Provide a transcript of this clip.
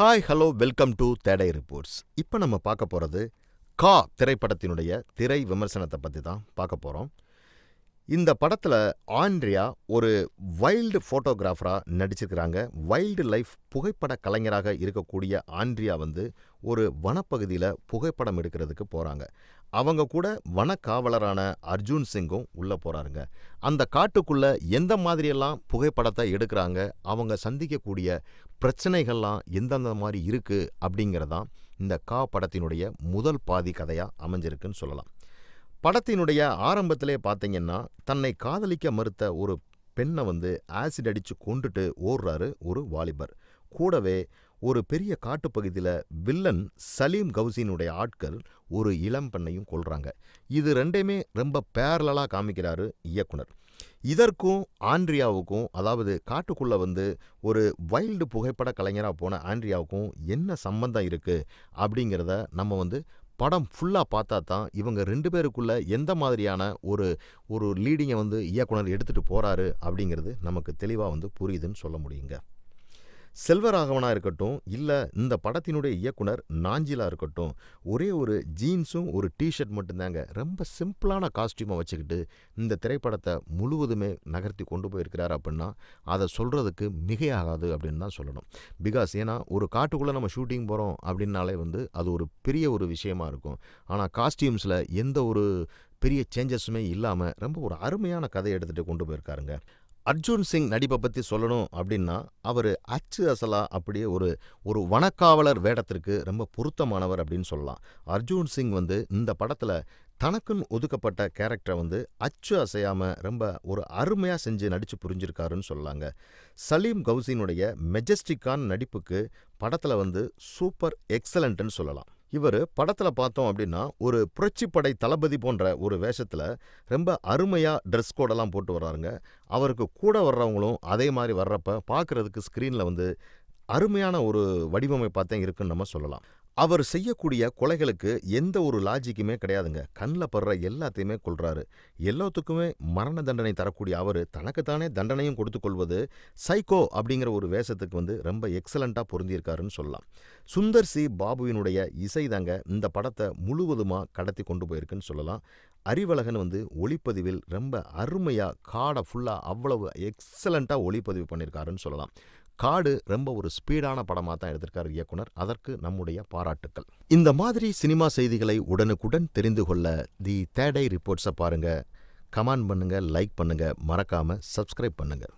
Hi hello welcome to தேடை reports. இப்போ நம்ம பார்க்க போகிறது கா திரைப்படத்தினுடைய திரை விமர்சனத்தை பற்றி தான் பார்க்க போகிறோம். இந்த படத்தில் ஆண்ட்ரியா ஒரு வைல்டு ஃபோட்டோகிராஃபராக நடிச்சிருக்கிறாங்க. வைல்டு லைஃப் புகைப்பட கலைஞராக இருக்கக்கூடிய ஆண்ட்ரியா ஒரு வனப்பகுதியில் புகைப்படம் எடுக்கிறதுக்கு போகிறாங்க. அவங்க கூட வனக்காவலரான அர்ஜுன் சிங்கும் உள்ளே போகிறாருங்க. அந்த காட்டுக்குள்ளே எந்த மாதிரியெல்லாம் புகைப்படத்தை எடுக்கிறாங்க, அவங்க சந்திக்கக்கூடிய பிரச்சனைகள்லாம் எந்தெந்த மாதிரி இருக்குது அப்படிங்கிறதான் இந்த கா படத்தினுடைய முதல் பாதி கதையாக அமைஞ்சிருக்குன்னு சொல்லலாம். படத்தினுடைய ஆரம்பத்திலே பார்த்தீங்கன்னா, தன்னை காதலிக்க மறுத்த ஒரு பெண்ணை ஆசிட் அடித்து கொண்டுட்டு ஓடுறாரு ஒரு வாலிபர். கூடவே ஒரு பெரிய காட்டுப்பகுதியில் வில்லன் சலீம் கவுசினுடைய ஆட்கள் ஒரு இளம் பெண்ணையும் கொல்றாங்க. இது ரெண்டையுமே ரொம்ப பேரலாக காமிக்கிறாரு இயக்குனர். இதற்கும் ஆண்ட்ரியாவுக்கும், அதாவது காட்டுக்குள்ளே ஒரு வைல்டு புகைப்பட கலைஞராக போன ஆண்ட்ரியாவுக்கும் என்ன சம்பந்தம் இருக்குது அப்படிங்கிறத நம்ம படம் ஃபுல்லாக பார்த்தா தான் இவங்க ரெண்டு பேருக்குள்ள எந்த மாதிரியான ஒரு லீடிங்கை இயக்குனர் எடுத்துகிட்டு போகிறாரு அப்படிங்கிறது நமக்கு தெளிவாக புரியுதுன்னு சொல்ல முடியுங்க. செல்வராகவனாக இருக்கட்டும், இல்லை இந்த படத்தினுடைய இயக்குனர் நாஞ்சிலா இருக்கட்டும், ஒரே ஒரு ஜீன்ஸும் ஒரு டிஷர்ட் மட்டும்தாங்க, ரொம்ப சிம்பிளான காஸ்டியூமை வச்சுக்கிட்டு இந்த திரைப்படத்தை முழுவதுமே நகர்த்தி கொண்டு போயிருக்கிறார் அப்படின்னா அதை சொல்கிறதுக்கு மிகையாகாது அப்படின்னு தான் சொல்லணும். பிகாஸ் ஏன்னா ஒரு காட்டுக்குள்ளே நம்ம ஷூட்டிங் போகிறோம் அப்படின்னாலே அது ஒரு பெரிய ஒரு விஷயமா இருக்கும். ஆனால் காஸ்டியூம்ஸில் எந்த ஒரு பெரிய சேஞ்சஸுமே இல்லாமல் ரொம்ப ஒரு அருமையான கதையை எடுத்துகிட்டு கொண்டு போயிருக்காருங்க. அர்ஜுன் சிங் நடிப்பை பற்றி சொல்லணும் அப்படின்னா, அவர் அச்சு அசலா அப்படியே ஒரு வனக்காவலர் வேடத்திற்கு ரொம்ப பொருத்தமானவர் அப்படின்னு சொல்லலாம். அர்ஜுன் சிங் இந்த படத்தில் தனக்குன்னு ஒதுக்கப்பட்ட கேரக்டரை அச்சு அசையாமல் ரொம்ப ஒரு அருமையாக செஞ்சு நடித்து புரிஞ்சிருக்காருன்னு சொல்லலாங்க. சலீம் கவுசினுடைய மெஜஸ்டிக்கான நடிப்புக்கு படத்தில் சூப்பர் எக்ஸலண்ட்டுன்னு சொல்லலாம். இவர் படத்தில் பார்த்தோம் அப்படின்னா ஒரு புரட்சிப்படை தளபதி போன்ற ஒரு வேஷத்தில் ரொம்ப அருமையாக ட்ரெஸ் கோடெல்லாம் போட்டு வர்றாருங்க. அவருக்கு கூட வர்றவங்களும் அதே மாதிரி வர்றப்ப பார்க்குறதுக்கு ஸ்க்ரீனில் அருமையான ஒரு வடிவமைப்பாக இருக்குன்னு நம்ம சொல்லலாம். அவர் செய்யக்கூடிய கொலைகளுக்கு எந்த ஒரு லாஜிக்குமே கிடையாதுங்க. கண்ணில் படுற எல்லாத்தையுமே கொள்றாரு. எல்லாத்துக்குமே மரண தண்டனை தரக்கூடிய அவர் தனக்குத்தானே தண்டனையும் கொடுத்து கொள்வது சைக்கோ அப்படிங்கிற ஒரு வேஷத்துக்கு ரொம்ப எக்ஸலண்ட்டாக பொருந்தியிருக்காருன்னு சொல்லலாம். சுந்தர் சி பாபுவினுடைய இசை தாங்க இந்த படத்தை முழுவதுமாக கடத்தி கொண்டு போயிருக்குன்னு சொல்லலாம். அறிவழகன் ஒளிப்பதிவில் ரொம்ப அருமையாக காடை ஃபுல்லாக அவ்வளவு எக்ஸலண்ட்டாக ஒளிப்பதிவு பண்ணியிருக்காருன்னு சொல்லலாம். காடு ரொம்ப ஒரு ஸ்பீடான படமாக தான் எடுத்திருக்காரு இயக்குனர். அதற்கு நம்முடைய பாராட்டுக்கள். இந்த மாதிரி சினிமா செய்திகளை உடனுக்குடன் தெரிந்து கொள்ள தி தேடை ரிப்போர்ட்ஸை பாருங்கள், கமெண்ட் பண்ணுங்கள், லைக் பண்ணுங்கள், மறக்காமல் சப்ஸ்கிரைப் பண்ணுங்கள்.